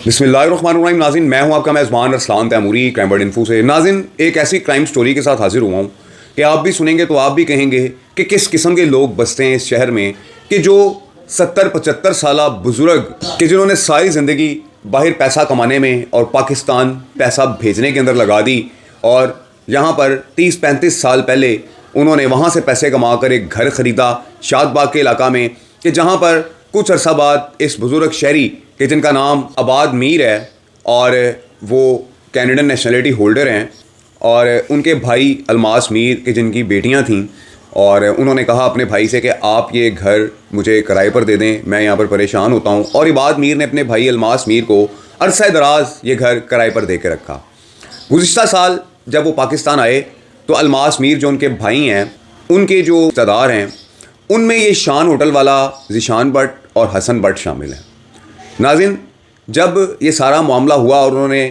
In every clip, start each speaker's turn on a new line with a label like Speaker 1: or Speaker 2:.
Speaker 1: बिस्मिल्लाहिर्रहमानिर्रहीम। नाज़रीन, मैं हूं आपका मेज़बान Arsalan Taimuri crime bird info से। नाज़रीन, एक ऐसी क्राइम स्टोरी के साथ हाजिर हुआ हूं कि आप भी सुनेंगे तो आप भी कहेंगे कि किस किस्म के लोग बसते हैं इस शहर में कि जो 70-75 साल बुज़ुर्ग कि जिन्होंने सारी ज़िंदगी बाहर पैसा कमाने में और पाकिस्तान पैसा भेजने के अंदर लगा दी, और यहाँ पर 30-35 साल पहले उन्होंने वहाँ से पैसे कमा कर एक घर ख़रीदा शादबाग के इलाका में, कि जहाँ पर कुछ अरसा बाद इस बुज़ुर्ग शहरी कि जिनका नाम अबाद मीर है और वो कैनेडियन नेशनलिटी होल्डर हैं, और उनके भाई अलमास मीर के जिनकी बेटियां थीं, और उन्होंने कहा अपने भाई से कि आप ये घर मुझे किराए पर दे दें, मैं यहाँ पर परेशान होता हूँ। और अबाद मीर ने अपने भाई अलमास मीर को अरसा दराज ये घर किराए पर दे के रखा। गुज़िश्ता साल जब वो पाकिस्तान आए तो अलमास मीर जो उनके भाई हैं, उनके जो रिश्तेदार हैं, उनमें ये शान होटल वाला ज़ीशान भट्ट और हसन भट्ट शामिल हैं। नाज़रीन, जब ये सारा मामला हुआ और उन्होंने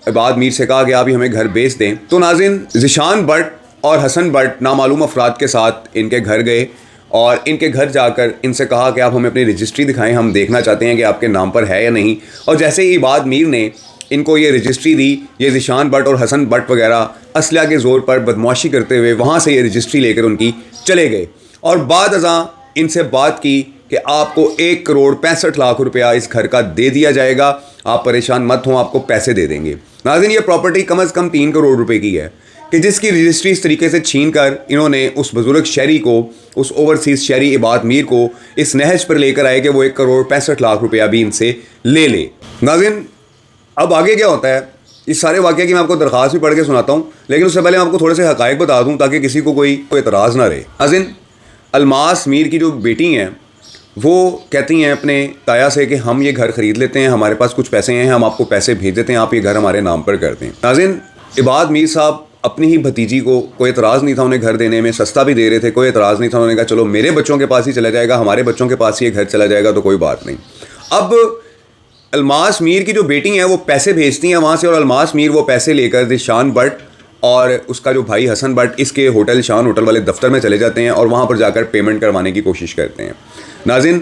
Speaker 1: अबाद मीर से कहा कि आप ही हमें घर बेच दें, तो नाज़रीन ज़ीशान भट्ट और हसन भट्ट नामालूम अफराद के साथ इनके घर गए और इनके घर जाकर इनसे कहा कि आप हमें अपनी रजिस्ट्री दिखाएं, हम देखना चाहते हैं कि आपके नाम पर है या नहीं। और जैसे ही अबाद मीर ने इनको ये रजिस्ट्री दी, ये ज़ीशान भट्ट और हसन भट्ट वगैरह असला के ज़ोर पर बदमाशी करते हुए वहाँ से ये रजिस्ट्री लेकर उनकी चले गए और बाद अज़ां इनसे बात की कि आपको 1,65,00,000 रुपया इस घर का दे दिया जाएगा, आप परेशान मत हों, आपको पैसे दे देंगे। नाज़रीन, ये प्रॉपर्टी कम से कम 3 करोड़ रुपए की है कि जिसकी रजिस्ट्री इस तरीके से छीन कर इन्होंने उस बुज़ुर्ग शहरी को, उस ओवरसीज़ शहरी अबाद मीर को इस नहज पर लेकर आए कि वो 1,65,00,000 रुपया भी इनसे ले ले। नाज़रीन, अब आगे क्या होता है, इस सारे वाक़े की मैं आपको दरख्वास्त भी पढ़ के सुनाता हूँ, लेकिन उससे पहले मैं आपको थोड़े से हक़ाइक़ बता दूँ ताकि किसी को कोई एतराज़ ना रहे। नाज़रीन, अलमास मीर की जो बेटी हैं वो कहती हैं अपने ताया से कि हम ये घर ख़रीद लेते हैं, हमारे पास कुछ पैसे हैं, हम आपको पैसे भेज देते हैं, आप ये घर हमारे नाम पर कर दें। नाज़रीन, अबाद मीर साहब अपनी ही भतीजी को, कोई एतराज़ नहीं था उन्हें घर देने में, सस्ता भी दे रहे थे, कोई एतराज़ नहीं था। उन्होंने कहा चलो मेरे बच्चों के पास ही चला जाएगा, हमारे बच्चों के पास ही ये घर चला जाएगा तो कोई बात नहीं। अब अलमास मीर की जो बेटी हैं वो पैसे भेजती हैं वहाँ से, और अलमास मीर वो पैसे लेकर ज़ीशान भट्ट और उसका जो भाई हसन भट्ट इसके होटल शान होटल वाले दफ्तर में चले जाते हैं और वहाँ पर जाकर पेमेंट करवाने की कोशिश करते हैं। नाज़रीन,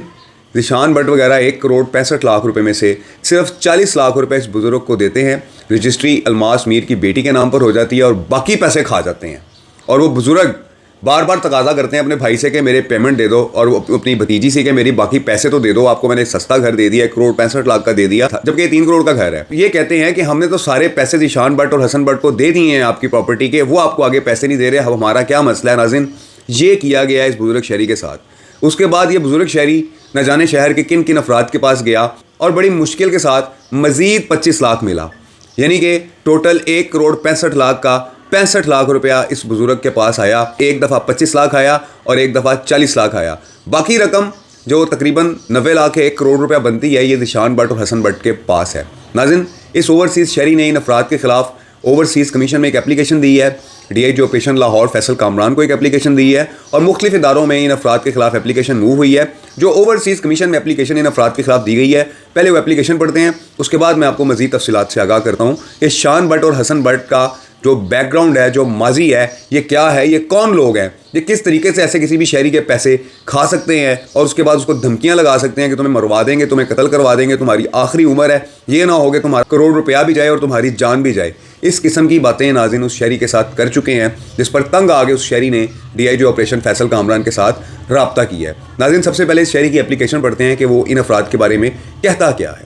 Speaker 1: ज़ीशान भट्ट वगैरह 1,65,00,000 रुपये में से सिर्फ 40 लाख रुपए इस बुज़ुर्ग को देते हैं। रजिस्ट्री अलमास मीर की बेटी के नाम पर हो जाती है और बाकी पैसे खा जाते हैं। और वो बुज़ुर्ग बार बार तकाजा करते हैं अपने भाई से कि मेरे पेमेंट दे दो, और वो अपनी भतीजी से कि मेरी बाकी पैसे तो दे दो, आपको मैंने सस्ता घर दे दिया, 1,65,00,000 का दे दिया था, जबकि ये 3 करोड़ का घर है। ये कहते हैं कि हमने तो सारे पैसे ज़ीशान भट्ट और हसन भट्ट को दे दिए हैं आपकी प्रॉपर्टी के, वो आपको आगे पैसे नहीं दे रहे, अब हमारा क्या मसला है। नाज़रीन, ये किया गया है इस बुज़ुर्ग शहरी के साथ। उसके बाद ये बुज़ुर्ग शहरी न जाने शहर के किन किन अफराद के पास गया और बड़ी मुश्किल के साथ मज़ीद 25 लाख मिला, यानी कि टोटल 1,65,00,000 का 65 लाख रुपया इस बुज़ुर्ग के पास आया। एक दफ़ा 25 लाख आया और एक दफ़ा 40 लाख आया। बाकी रकम जो तकरीबन 90 लाख 1 करोड़ रुपया बनती है, ये ज़ीशान भट्ट और हसन भट्ट के पास है। नाज़रीन, इस ओवरसीज़ शहरी ने इन अफराद के ख़िलाफ़ ओवरसीज़ कमीशन में एक एप्लीकेशन दी है, DIG ऑपरेशन लाहौर फैसल कामरान को एक एप्लीकेशन दी है, और मुख्तलिफ इदारों में इन अफराद के खिलाफ एप्लीकेशन मूव हुई है। जो ओवरसीज़ कमीशन में एप्लीकेशन इन अफराद के खिलाफ दी गई है, पहले वो एप्लीकेशन पढ़ते हैं, उसके बाद मैं आपको मज़ीद तफसीलात से आगाह करता हूँ कि शान भट्ट और हसन भट्ट का जो बैकग्राउंड है, जो माजी है, ये क्या है, ये कौन लोग हैं, ये किस तरीके से ऐसे किसी भी शहरी के पैसे खा सकते हैं और उसके बाद उसको धमकियां लगा सकते हैं कि तुम्हें मरवा देंगे, तुम्हें कत्ल करवा देंगे, तुम्हारी आखिरी उम्र है, ये ना हो कि तुम्हारा करोड़ रुपया भी जाए और तुम्हारी जान भी जाए। इस किस्म की बातें नाज़रीन उस शहरी के साथ कर चुके हैं, जिस पर तंग आगे उस शहरी ने DIG ऑपरेशन फैसल कामरान के साथ रब्ता किया है। नाज़रीन, सबसे पहले इस शहरी की एप्लीकेशन पढ़ते हैं कि वो इन अफराद के बारे में कहता क्या है।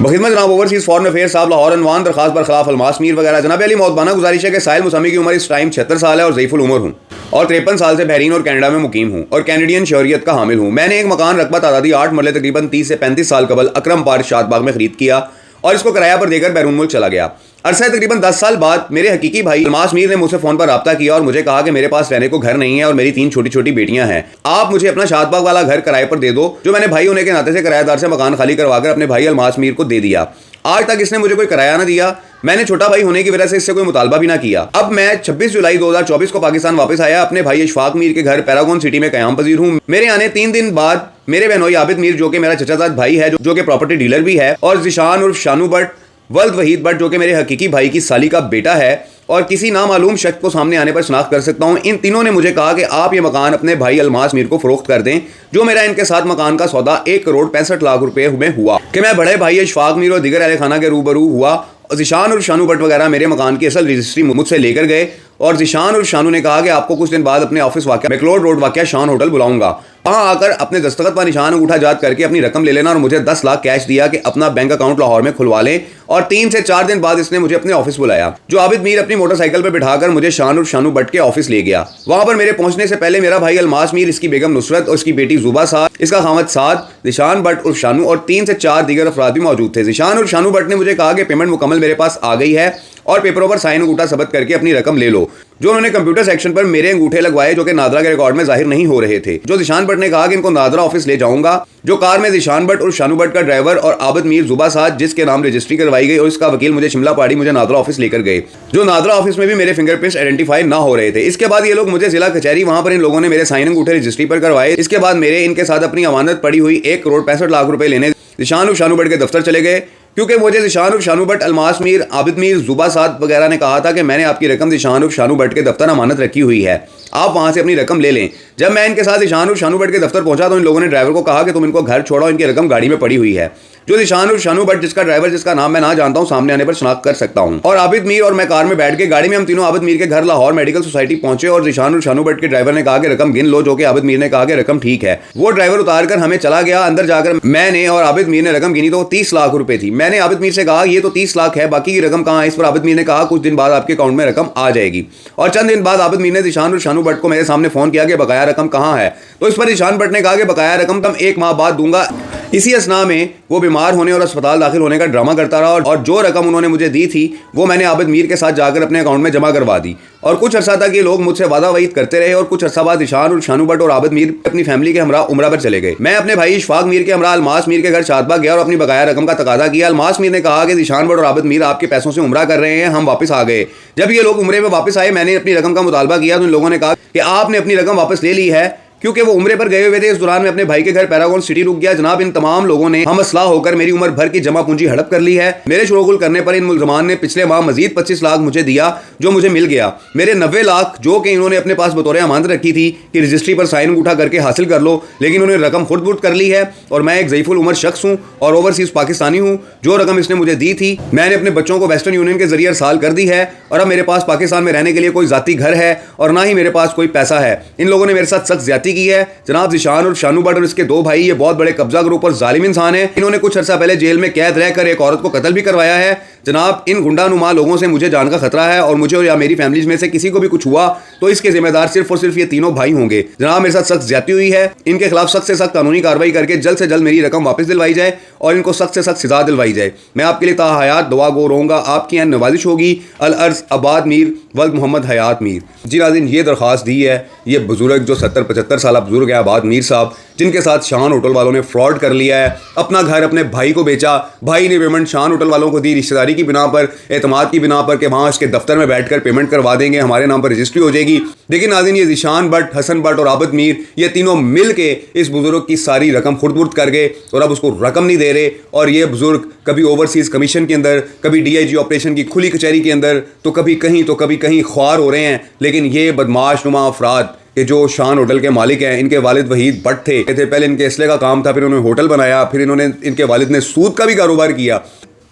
Speaker 1: बखिदमत जनाब ओवरसीज़ फॉरेन अफेयर्स साहब लाहौर अनवान दरखास्त बरखिलाफ अलमास मीर वगैरह। जनाब अली मौतबाना गुजारिश है कि साहिल मुसम्मी की उम्र इस टाइम 76 साल है और ज़ईफ़ुल उम्र हूँ और 53 साल से बहरीन और कनाडा में मुकीम हूँ और कैनेडियन शहरियत का हामिल हूँ। मैंने एक मकान रकबा तादादी 8 मरले तकरीबन 30 से 35 साल कबल अकरम पार्क शादबाग में खरीद किया और इसको किराया पर देकर बैरून मुल्क चला गया। अरसा तकरीबन 10 साल बाद मेरे हकीकी भाई अलमास मीर ने मुझसे फ़ोन पर रब्ता किया और मुझे कहा कि मेरे पास रहने को घर नहीं है और मेरी 3 छोटी छोटी बेटियां हैं, आप मुझे अपना शादबाग वाला घर किराए पर दे दो। जो मैंने भाई होने के नाते से किराएदार से मकान खाली करवाकर अपने भाई अलमास मीर को दे दिया। आज तक इसने मुझे कोई किराया ना दिया, मैंने छोटा भाई होने की वजह से इससे कोई मुतालबा भी ना किया। अब मैं 26 जुलाई 2024 को पाकिस्तान वापस आया, अपने भाई इशफाक मीर के घर पैरागॉन सिटी में क़याम पजीर हूँ। मेरे आने 3 दिन बाद मेरे बहनोई आबिद मीर जो कि मेरा चचाजाद भाई है, जो कि प्रॉपर्टी डीलर भी है, और ज़ीशान उर्फ शानू भट्ट वल्द वहीद बट जो कि मेरे हकीकी भाई की साली का बेटा है और किसी नामालूम शख्स को सामने आने पर शनाख्त कर सकता हूं, इन तीनों ने मुझे कहा कि आप ये मकान अपने भाई अलमास मीर को फरोख्त कर दें। जो मेरा इनके साथ मकान का सौदा 1,65,00,000 रुपए में हुआ कि मैं बड़े भाई अशफाक मीर और दिगर अहले खाना के रूबरू हुआ। ज़ीशान और शानू भट्ट वगैरह मेरे मकान की असल रजिस्ट्री मुझसे लेकर गए और ज़ीशान और शानू ने कहा कि आपको कुछ दिन बाद अपने ऑफिस वाक़या मैकलोड रोड वाक़या शान होटल बुलाऊंगा, वहाँ आकर अपने दस्तखत व निशान अंगूठा जात करके अपनी रकम ले लेना और मुझे 10 लाख कैश दिया कि अपना बैंक अकाउंट लाहौर में खुलवा लें। और 3 से 4 दिन बाद इसने मुझे अपने ऑफिस बुलाया, जो आबिद मीर अपनी मोटरसाइकिल पर बिठाकर मुझे शान और शानू भट्ट के ऑफिस ले गया। वहाँ पर मेरे पहुंचने से पहले मेरा भाई अलमास मीर, इसकी बेगम नुसरत और इसकी बेटी जुबा साद, इसका खामद साद, ज़ीशान भट्ट और शानू और 3 से 4 दीगर अफराद भी मौजूद थे। ज़ीशान और शानू भट्ट ने मुझे कहा कि पेमेंट मुकम्मल मेरे पास आ गई है और पेपरों पर साइन अंगूठा सबत करके अपनी रकम ले लो। जो उन्होंने कंप्यूटर सेक्शन पर मेरे अंगूठे लगवाए जो कि नादरा के रिकॉर्ड में जाहिर नहीं हो रहे थे। जो ज़ीशान भट्ट ने कहा कि इनको नादरा ऑफिस ले जाऊंगा। जो कार में ज़ीशान भट्ट और शानू भट्ट का ड्राइवर और आबिद मीर, जुबा साद जिसके नाम रजिस्ट्री करवाई गई और इसका वकील मुझे शिमला पहाड़ी मुझे नादरा ऑफिस लेकर गए। जो नादरा ऑफिस में भी मेरे फिंगरप्रिंट्स आइडेंटिफाई ना हो रहे थे। इसके बाद ये लोग मुझे जिला कचहरी, वहां पर इन लोगों ने मेरे साइन अंगूठे रजिस्ट्री पर करवाए। इसके बाद मेरे इनके साथ अपनी अमानत पड़ी हुई 1,65,00,000 रुपए लेने ज़ीशान और शानू भट्ट के दफ्तर चले गए, क्योंकि मुझे ज़ीशान और शानू भट्ट, अलमास मीर, आबिद मीर, जुबा साद वगैरह ने कहा था कि मैंने आपकी रकम ज़ीशान और शानू भट्ट के दफ्तर अमानत रखी हुई है, आप वहां से अपनी रकम ले लें। जब मैं इनके साथ ज़ीशान और शानू भट्ट के दफ्तर पहुंचा तो इन लोगों ने ड्राइवर को कहा कि तुम इनको घर छोड़ो, इनकी रकम गाड़ी में पड़ी हुई है। जो ज़ीशान और शानू भट्ट, जिसका ड्राइवर, जिसका नाम मैं ना जानता हूं, सामने आने पर शनाख्त कर सकता हूं, और आबिद मीर और मैं कार में बैठ के गाड़ी में हम तीनों आबिद मीर के घर लाहौर मेडिकल सोसाइटी पहुंचे और ज़ीशान और शानू भट्ट के ड्राइवर ने कहा कि रकम गिन लो, जो कि आबिद मीर ने कहा कि रकम ठीक है। वो ड्राइवर उतार कर हमें चला गया। अंदर जाकर मैंने और आबिद मीर ने रकम गिनी तो 30 लाख रुपए थी। मैंने आबिद मीर से कहा ये तो 30 लाख है, बाकी की रकम कहाँ है? इस पर आबिद मीर ने कहा कुछ दिन बाद आपके अकाउंट में रकम आ जाएगी। और चंद दिन बाद आबिद मीर ने ज़ीशान और शानू भट्ट को मेरे सामने फोन किया कि बकाया रकम कहाँ है। तो इस पर ज़ीशान भट्ट ने कहा कि बकाया रकम तुम 1 माह बाद दूंगा। इसी असना में वो बीमार होने और अस्पताल दाखिल होने का ड्रामा करता रहा और जो रकम उन्होंने मुझे दी थी वो मैंने आबिद मीर के साथ जाकर अपने अकाउंट में जमा करवा दी। और कुछ अर्सा तक ये लोग मुझसे वादा वईद करते रहे और कुछ अर्सा बाद ज़ीशान और शानू भट्ट और आबिद मीर अपनी फैमिली के हमरा उमरा पर चले गए। मैं अपने भाई इशफाक मीर के हमरा अलमास मीर के घर शादबाग गया और अपनी बकाया रकम का तकाजा किया। अलमास मीर ने कहा कि ज़ीशान भट्ट और आबिद मीर आपके पैसों से उमरा कर रहे हैं, हम वापस आ गए। जब ये लोग उमरे में वापस आए, मैंने अपनी रकम का मुतालबा किया तो इन लोगों ने कहा कि आपने अपनी रकम वापस ले ली है, क्योंकि वो उम्रे पर गए हुए थे। इस दौरान मैं अपने भाई के घर पैरागॉन सिटी रुक गया। जनाब, इन तमाम लोगों ने हम असलाह होकर मेरी उम्र भर की जमा पूंजी हड़प कर ली है। मेरे शुरुगुल करने पर इन मुलजमान ने पिछले माह मजीद 25 लाख मुझे दिया, जो मुझे मिल गया। मेरे 90 लाख जो कि इन्होंने अपने पास बतौर अमानत रखी थी कि रजिस्ट्री पर साइन अंगूठा करके हासिल कर लो, लेकिन उन्होंने रकम खुद बुर्द कर ली है। और मैं एक ज़ईफुल उम्र शख्स हूँ और ओवरसीज़ पाकिस्तानी हूँ। जो रकम इसने मुझे दी थी मैंने अपने बच्चों को वेस्टर्न यूनियन के जरिए अरसाल कर दी है और अब मेरे पास पाकिस्तान में रहने के लिए कोई ज़ाती घर है और ना ही मेरे पास कोई पैसा है। इन लोगों ने मेरे साथ सख्त ज्यादती की है। जनाब, ज़ीशान और शानू भट्ट और इसके 2 भाई ये बहुत बड़े कब्जा ग्रुप और जालिम इंसान हैं। इन्होंने कुछ अर्सा पहले जेल में कैद रहकर एक औरत को कत्ल भी करवाया है। जनाब, इन गुंडानुमा लोगों से मुझे जान का खतरा है और मुझे या मेरी फैमिली में से किसी को भी कुछ हुआ तो इसके जिम्मेदार सिर्फ और सिर्फ ये तीनों भाई होंगे। जनाब, मेरे साथ सख्त ज्यादती हुई है। इनके खिलाफ सख्त से सख्त कानूनी कार्रवाई करके जल्द से जल्द मेरी रकम वापस दिलवाई जाए और इनको सख्त से सख्त सजा दिलवाई जाए। मैं आपके लिए ताहयात दुआ गो रहूँगा। आपकी यहाँ नवाजिश होगी। अल अर्ज़ आबाद मीर वल्द मोहम्मद हयात मीर। जी नाज़रीन, ये दरख्वास्त दी है ये बुजुर्ग जो 70-75 साल बुजुर्ग है आबाद मीर साहब, जिनके साथ शान होटल वालों ने फ्रॉड कर लिया है। अपना घर अपने भाई को बेचा, भाई ने पेमेंट शान होटल वालों को दी रिश्तेदारी की बिना पर, एतमाद की बिना पर कि वहाँ उसके दफ्तर में बैठकर पेमेंट करवा देंगे, हमारे नाम पर रजिस्ट्री हो जाएगी। लेकिन नाज़रीन, ये ज़ीशान भट्ट, हसन भट्ट और आबिद मीर ये तीनों मिल के इस बुजुर्ग की सारी रकम खुर्द बुर्द कर गए और अब उसको रकम नहीं दे रहे। और ये बुजुर्ग कभी ओवरसीज़ कमीशन के अंदर, कभी DIG ऑपरेशन की खुली कचहरी के अंदर, तो कभी कहीं ख्वार हो रहे हैं। लेकिन ये बदमाश नुमा अफराद कि जो शान होटल के मालिक हैं, इनके वालिद वहीद भट्ट थे। पहले इनके इसले का काम था, फिर उन्होंने होटल बनाया, फिर इनके वालिद ने सूद का भी कारोबार किया।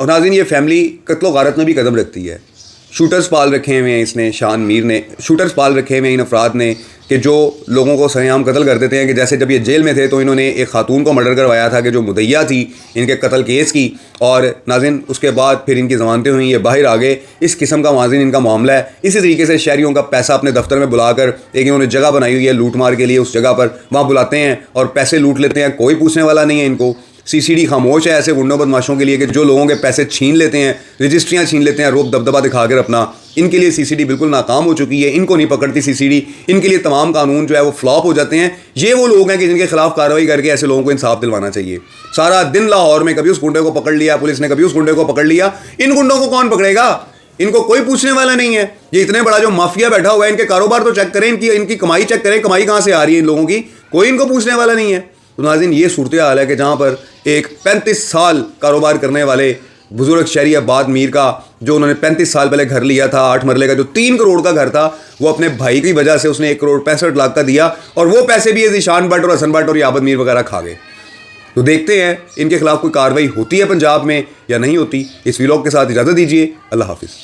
Speaker 1: और नाज़रीन, ये फैमिली कत्लो गारत में भी कदम रखती है। शूटर्स पाल रखे हुए हैं इसने, शान मीर ने शूटर्स पाल रखे हुए हैं इन अफराद ने कि जो लोगों को सरेआम कत्ल कर देते हैं। कि जैसे जब ये जेल में थे तो इन्होंने एक खातून को मर्डर करवाया था कि जो मुद्दइया थी इनके कत्ल केस की। और नाज़रीन, उसके बाद फिर इनकी ज़मानतें हुई, ये बाहर आ गए। इस किस्म का नाज़रीन इनका मामला है। इसी तरीके से शहरियों का पैसा अपने दफ्तर में बुलाकर एक इन्होंने जगह बनाई हुई है लूट मार के लिए, उस जगह पर वहाँ बुलाते हैं और पैसे लूट लेते हैं। कोई पूछने वाला नहीं है इनको। CCD खामोश है ऐसे गुंडों बदमाशों के लिए कि जो लोगों के पैसे छीन लेते हैं, रजिस्ट्रियाँ छीन लेते हैं, रोब दबदबा दिखाकर अपना। इनके लिए CCD बिल्कुल नाकाम हो चुकी है। इनको नहीं पकड़ती CCD। इनके लिए तमाम कानून जो है वो फ्लॉप हो जाते हैं। ये वो लोग हैं कि जिनके खिलाफ कार्रवाई करके ऐसे लोगों को इंसाफ दिलवाना चाहिए। सारा दिन लाहौर में कभी उस गुंडे को पकड़ लिया पुलिस ने, कभी उस गुंडे को पकड़ लिया। इन गुंडों को कौन पकड़ेगा? इनको कोई पूछने वाला नहीं है। ये इतने बड़ा जो माफिया बैठा हुआ है, इनके कारोबार तो चेक करें, इनकी कमाई चेक करें, कमाई कहाँ से आ रही है इन लोगों की, कोई इनको पूछने वाला नहीं है। तो नाज़रीन, ये सूरत हाल है कि जहाँ पर एक 35 साल कारोबार करने वाले बुजुर्ग शहरी अब्बाद मीर का, जो उन्होंने 35 साल पहले घर लिया था 8 मरले का, जो 3 करोड़ का घर था, वो अपने भाई की वजह से उसने 1 करोड़ 65 लाख का दिया, और वो पैसे भी ये ज़ीशान भट्ट और हसन भट्ट और याबद मीर वगैरह खा गए। तो देखते हैं इनके खिलाफ कोई कार्रवाई होती है पंजाब में या नहीं होती। इस व्लॉग के साथ इजाज़त दीजिए। अल्लाह हाफिज़।